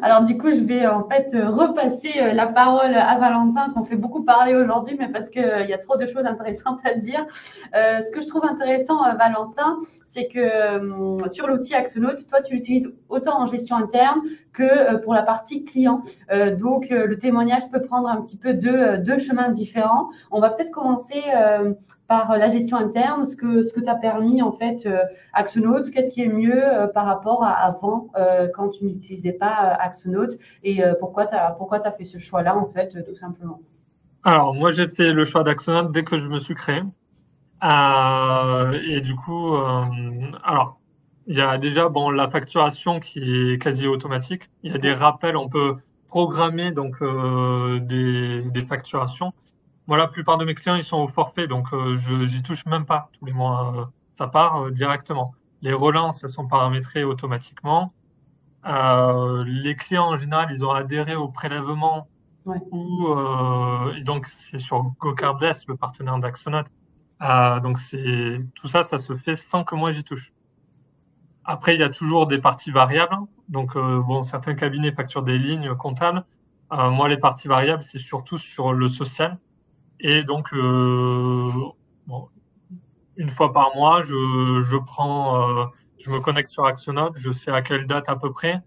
Alors du coup, je vais en fait repasser la parole à Valentin, qu'on fait beaucoup parler aujourd'hui, mais parce qu'il y a trop de choses intéressantes à dire. Ce que je trouve intéressant, Valentin, c'est que sur l'outil Axonote, toi, tu l'utilises autant en gestion interne que pour la partie client. Donc, le témoignage peut prendre un petit peu deux chemins différents. On va peut-être commencer par la gestion interne, ce que t'a permis en fait Axonote, qu'est-ce qui est mieux par rapport à avant quand tu n'utilisais pas Axonote, et pourquoi tu as fait ce choix-là en fait, tout simplement. Alors, moi, j'ai fait le choix d'Axonote dès que je me suis créé. Et du coup, alors, il y a déjà la facturation qui est quasi automatique. Il y a des rappels, on peut programmer donc des facturations. Moi, la plupart de mes clients, ils sont au forfait, donc j'y touche même pas tous les mois. Ça part directement. Les relances, elles sont paramétrées automatiquement. Les clients, en général, ils ont adhéré au prélèvement. Et donc, c'est sur GoCardless, le partenaire d'Axonote. Donc, tout ça se fait sans que moi j'y touche. Après, il y a toujours des parties variables. Donc, bon, certains cabinets facturent des lignes comptables. Moi, les parties variables, c'est surtout sur le social. Et donc, bon, une fois par mois, je me connecte sur Axonote, je sais à quelle date à peu près,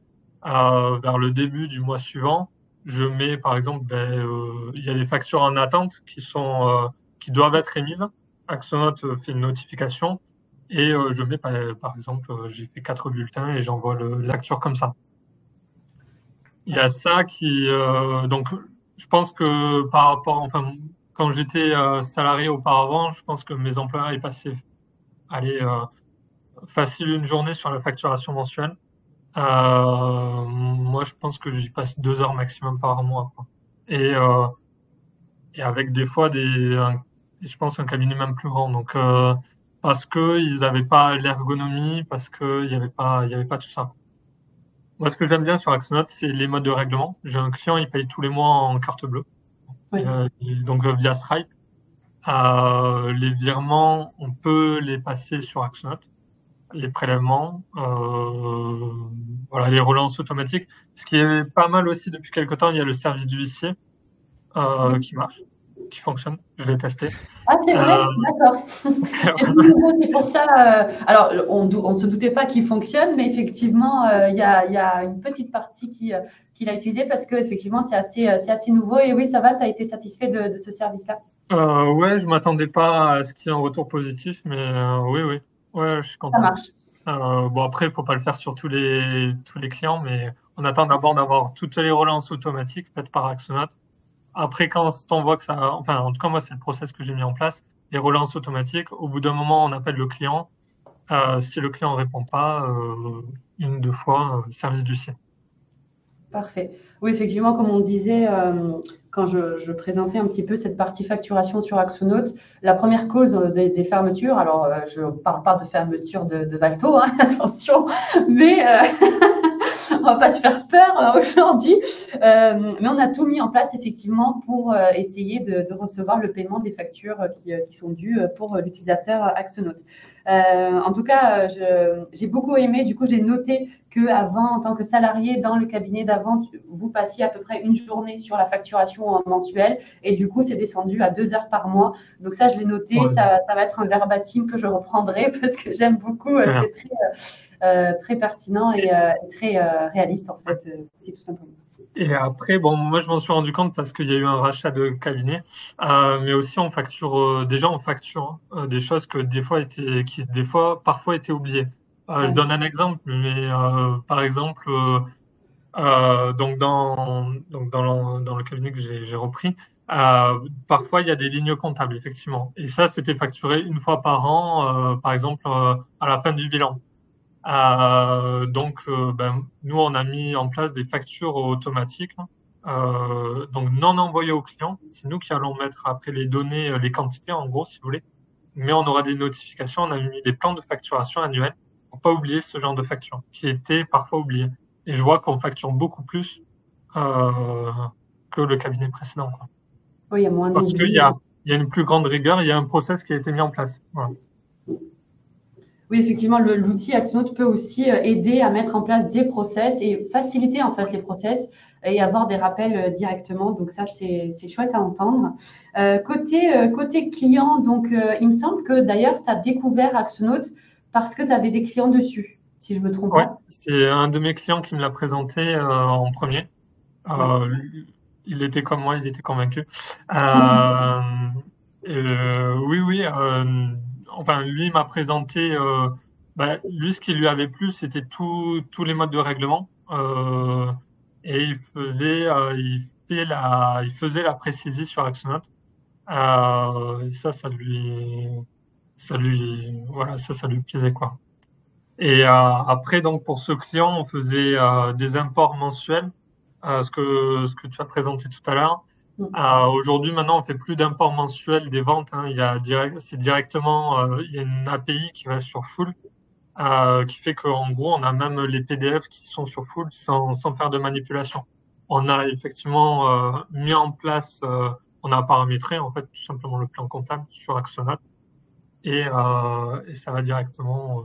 vers le début du mois suivant, je mets par exemple, il y a des factures en attente qui doivent être émises. Axonote fait une notification et je mets par exemple, j'ai fait 4 bulletins et j'envoie la facture comme ça. Il y a ça donc je pense que par rapport, enfin, quand j'étais salarié auparavant, je pense que mes employeurs ils passaient, allez, facile une journée sur la facturation mensuelle. Moi, je pense que j'y passe 2 heures maximum par mois, quoi. Et avec des fois je pense un cabinet même plus grand. Donc, parce que ils n'avaient pas l'ergonomie, parce que il y avait pas tout ça. Moi, ce que j'aime bien sur Axonote, c'est les modes de règlement. J'ai un client, il paye tous les mois en carte bleue, Oui. donc via Stripe. Les virements, on peut les passer sur Axonote. Les prélèvements, voilà, les relances automatiques. Ce qui est pas mal aussi depuis quelque temps, il y a le service d'huissier qui marche, qui fonctionne. Je l'ai testé. Ah, c'est vrai? D'accord. C'est tout nouveau, c'est pour ça. Alors, on se doutait pas qu'il fonctionne, mais effectivement, il y a une petite partie qu'il a utilisée parce que effectivement, c'est assez nouveau. Et oui, ça va, tu as été satisfait de ce service-là? Ouais, je m'attendais pas à ce qu'il y ait un retour positif, mais oui, oui. Ouais, je suis Ça content. marche. Bon, après, il faut pas le faire sur tous les clients, mais on attend d'abord d'avoir toutes les relances automatiques faites par Axonote. Après, quand on voit que ça, enfin, en tout cas, moi, c'est le process que j'ai mis en place, les relances automatiques. Au bout d'un moment, on appelle le client. Si le client ne répond pas, une, deux fois, service d'huissier. Parfait. Oui, effectivement, comme on disait, quand je présentais un petit peu cette partie facturation sur Axonote, la première cause des fermetures, alors je ne parle pas de fermeture de Valto, hein, attention, mais on va pas se faire peur aujourd'hui. Mais on a tout mis en place effectivement pour essayer de recevoir le paiement des factures qui sont dues pour l'utilisateur Axonote. En tout cas, j'ai beaucoup aimé. Du coup, j'ai noté qu'avant, en tant que salarié dans le cabinet d'avant, vous passiez à peu près une journée sur la facturation mensuelle. Et du coup, c'est descendu à 2 heures par mois. Donc ça, je l'ai noté. Ouais. Ça va être un verbatim que je reprendrai parce que j'aime beaucoup. C'est très pertinent et très réaliste, en fait. C'est tout simplement. Et après, bon, moi, je m'en suis rendu compte parce qu'il y a eu un rachat de cabinet, mais aussi on facture, déjà on facture des choses que parfois étaient oubliées. Je donne un exemple, mais par exemple, donc dans le cabinet que j'ai repris, parfois il y a des lignes comptables, effectivement. Et ça, c'était facturé une fois par an, par exemple, à la fin du bilan. Donc, nous, on a mis en place des factures automatiques, donc non envoyées au client. C'est nous qui allons mettre après les données, les quantités, en gros, si vous voulez. Mais on aura des notifications. On a mis des plans de facturation annuels pour pas oublier ce genre de factures qui étaient parfois oubliées. Et je vois qu'on facture beaucoup plus que le cabinet précédent, quoi. Oui, il y a moins Parce qu'il d'oubli. y a une plus grande rigueur, il y a un process qui a été mis en place. Voilà. Oui, effectivement, l'outil Axonote peut aussi aider à mettre en place des process et faciliter en fait les process et avoir des rappels directement. Donc ça, c'est chouette à entendre. Côté client, donc il me semble que d'ailleurs, tu as découvert Axonote parce que tu avais des clients dessus, si je me trompe Ouais, pas. c'est un de mes clients qui me l'a présenté en premier. Il était comme moi, il était convaincu. Oui, oui. Enfin, lui m'a présenté. Lui, ce qui lui avait plu, c'était tous les modes de règlement. Et il faisait la précision sur Axonote. Et voilà, ça lui plaisait, quoi. Et après, donc pour ce client, on faisait des imports mensuels, ce que tu as présenté tout à l'heure. Aujourd'hui, maintenant, on fait plus d'imports mensuels des ventes, hein. C'est directement, il y a une API qui va sur Full, qui fait qu'en gros, on a même les PDF qui sont sur Full sans faire de manipulation. On a effectivement mis en place, on a paramétré en fait tout simplement le plan comptable sur Axonote et ça va directement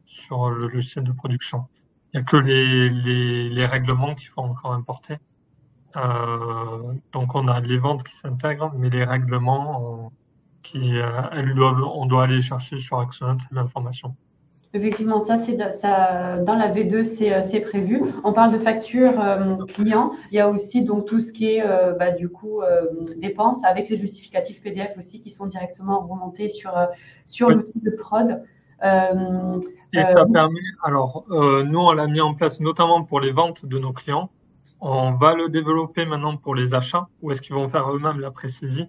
sur le logiciel de production. Il n'y a que les règlements qu'il faut encore importer. Donc on a les ventes qui s'intègrent, mais les règlements, on doit aller chercher sur Axonote l'information. Effectivement, ça, dans la V2, c'est prévu. On parle de facture client. Il y a aussi donc tout ce qui est du coup dépenses avec les justificatifs PDF aussi qui sont directement remontés sur l'outil de prod. Et ça permet, alors nous on l'a mis en place notamment pour les ventes de nos clients. On va le développer maintenant pour les achats, où est-ce qu'ils vont faire eux-mêmes la pré-saisie.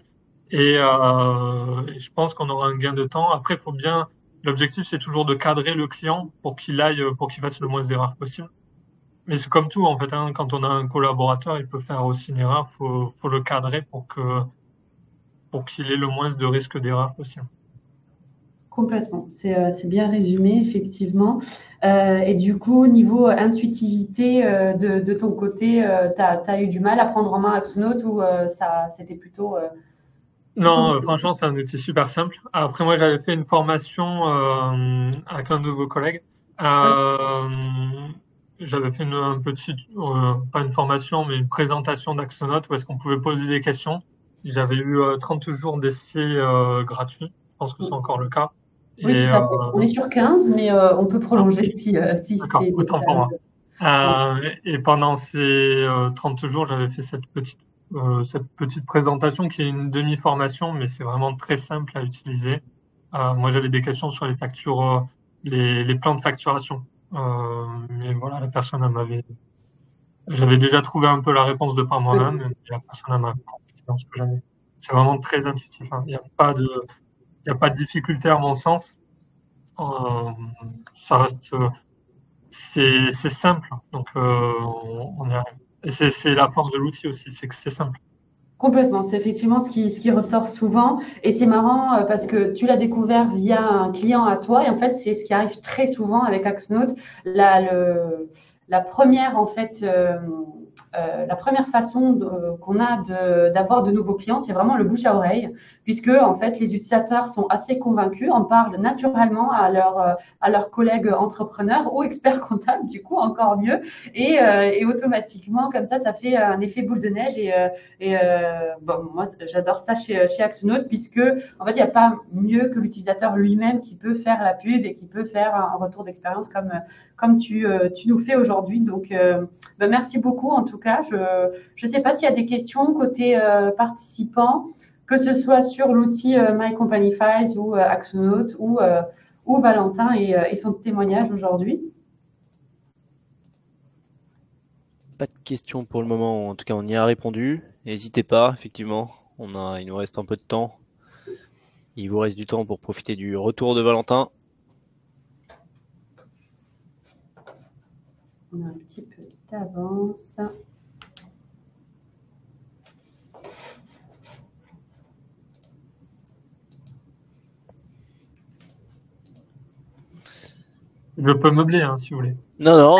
Et je pense qu'on aura un gain de temps. Après, il faut bien. L'objectif, c'est toujours de cadrer le client pour qu'il fasse le moins d'erreurs possible. Mais c'est comme tout, en fait, hein, quand on a un collaborateur, il peut faire aussi une erreur. Faut le cadrer pour qu'il ait le moins de risques d'erreur possible. Complètement, c'est bien résumé, effectivement. Et du coup, au niveau intuitivité de ton côté, tu as eu du mal à prendre en main Axonote ou c'était plutôt… Non, franchement, c'est un outil super simple. Après, moi, j'avais fait une formation avec un de vos collègues. J'avais fait un petit, pas une formation, mais une présentation d'Axonote où est-ce qu'on pouvait poser des questions. J'avais eu 30 jours d'essai gratuits. Je pense que c'est encore le cas. Oui, tout à fait. On est sur 15, mais on peut prolonger si d'accord, c'est… autant pour moi. Et pendant ces 30 jours, j'avais fait cette petite présentation qui est une demi-formation, mais c'est vraiment très simple à utiliser. Moi, j'avais des questions sur les factures, les plans de facturation. Mais voilà, la personne, j'avais déjà trouvé un peu la réponse de par moi-même, mais la personne m'a complété dans ce que j'avais. C'est vraiment très intuitif, hein. Il n'y a pas de difficulté à mon sens. Ça reste, c'est simple, donc on y arrive. Et c'est la force de l'outil aussi, c'est que c'est simple. Complètement, c'est effectivement ce qui ressort souvent. Et c'est marrant parce que tu l'as découvert via un client à toi. Et en fait, c'est ce qui arrive très souvent avec Axonote. La première, en fait, la première façon qu'on a d'avoir de nouveaux clients, c'est vraiment le bouche à oreille, puisque en fait, les utilisateurs sont assez convaincus, en parlent naturellement à leurs collègues entrepreneurs ou experts comptables, du coup, encore mieux. Et automatiquement, comme ça fait un effet boule de neige. Moi, j'adore ça chez Axonote, puisque en fait, il n'y a pas mieux que l'utilisateur lui-même qui peut faire la pub et qui peut faire un retour d'expérience comme tu nous fais aujourd'hui. Donc, merci beaucoup en tout cas. Je ne sais pas s'il y a des questions côté participants, que ce soit sur l'outil My Company Files ou Axonote ou Valentin et son témoignage aujourd'hui. Pas de questions pour le moment, en tout cas on y a répondu. N'hésitez pas, effectivement, il nous reste un peu de temps. Il vous reste du temps pour profiter du retour de Valentin. On a un petit peu d'avance. Je peux meubler, hein, si vous voulez. Non.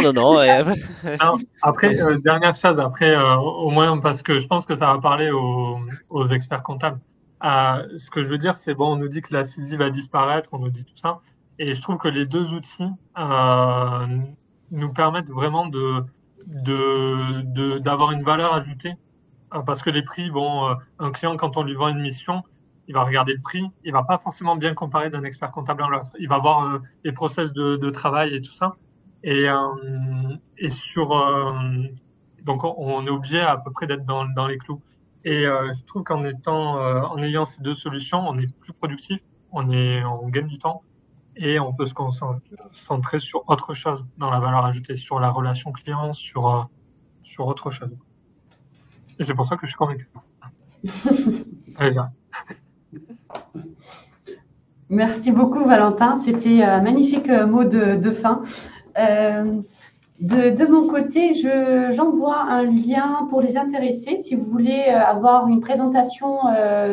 Alors, après, dernière phase, au moins, parce que je pense que ça va parler aux experts comptables. Ce que je veux dire, c'est bon, on nous dit que la saisie va disparaître, on nous dit tout ça. Et je trouve que les deux outils nous permettent vraiment d'avoir une valeur ajoutée. Parce que les prix, un client, quand on lui vend une mission, il va regarder le prix, il va pas forcément bien comparer d'un expert comptable à l'autre. Il va voir les process de travail et tout ça. Donc on est obligé à peu près d'être dans les clous. Et je trouve qu'en ayant ces deux solutions, on est plus productif, on gagne du temps et on peut se concentrer sur autre chose dans la valeur ajoutée, sur la relation client, sur autre chose. Et c'est pour ça que je suis convaincu. Allez, merci beaucoup Valentin, c'était un magnifique mot de fin. De mon côté, j'envoie un lien pour les intéressés si vous voulez avoir une présentation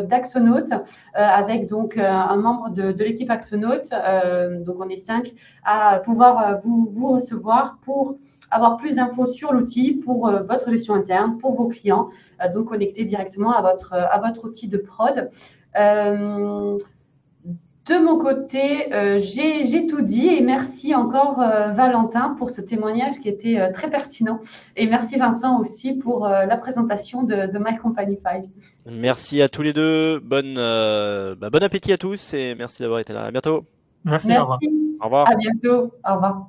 d'Axonote avec donc un membre de l'équipe Axonote. Donc on est 5 à pouvoir vous recevoir pour avoir plus d'infos sur l'outil pour votre gestion interne, pour vos clients, donc connecter directement à votre outil de prod. De mon côté, j'ai tout dit et merci encore Valentin pour ce témoignage qui était très pertinent. Et merci Vincent aussi pour la présentation de My Company Files. Merci à tous les deux. Bon appétit à tous et merci d'avoir été là. À bientôt. Merci, au revoir. Merci. Au revoir. À bientôt. Au revoir.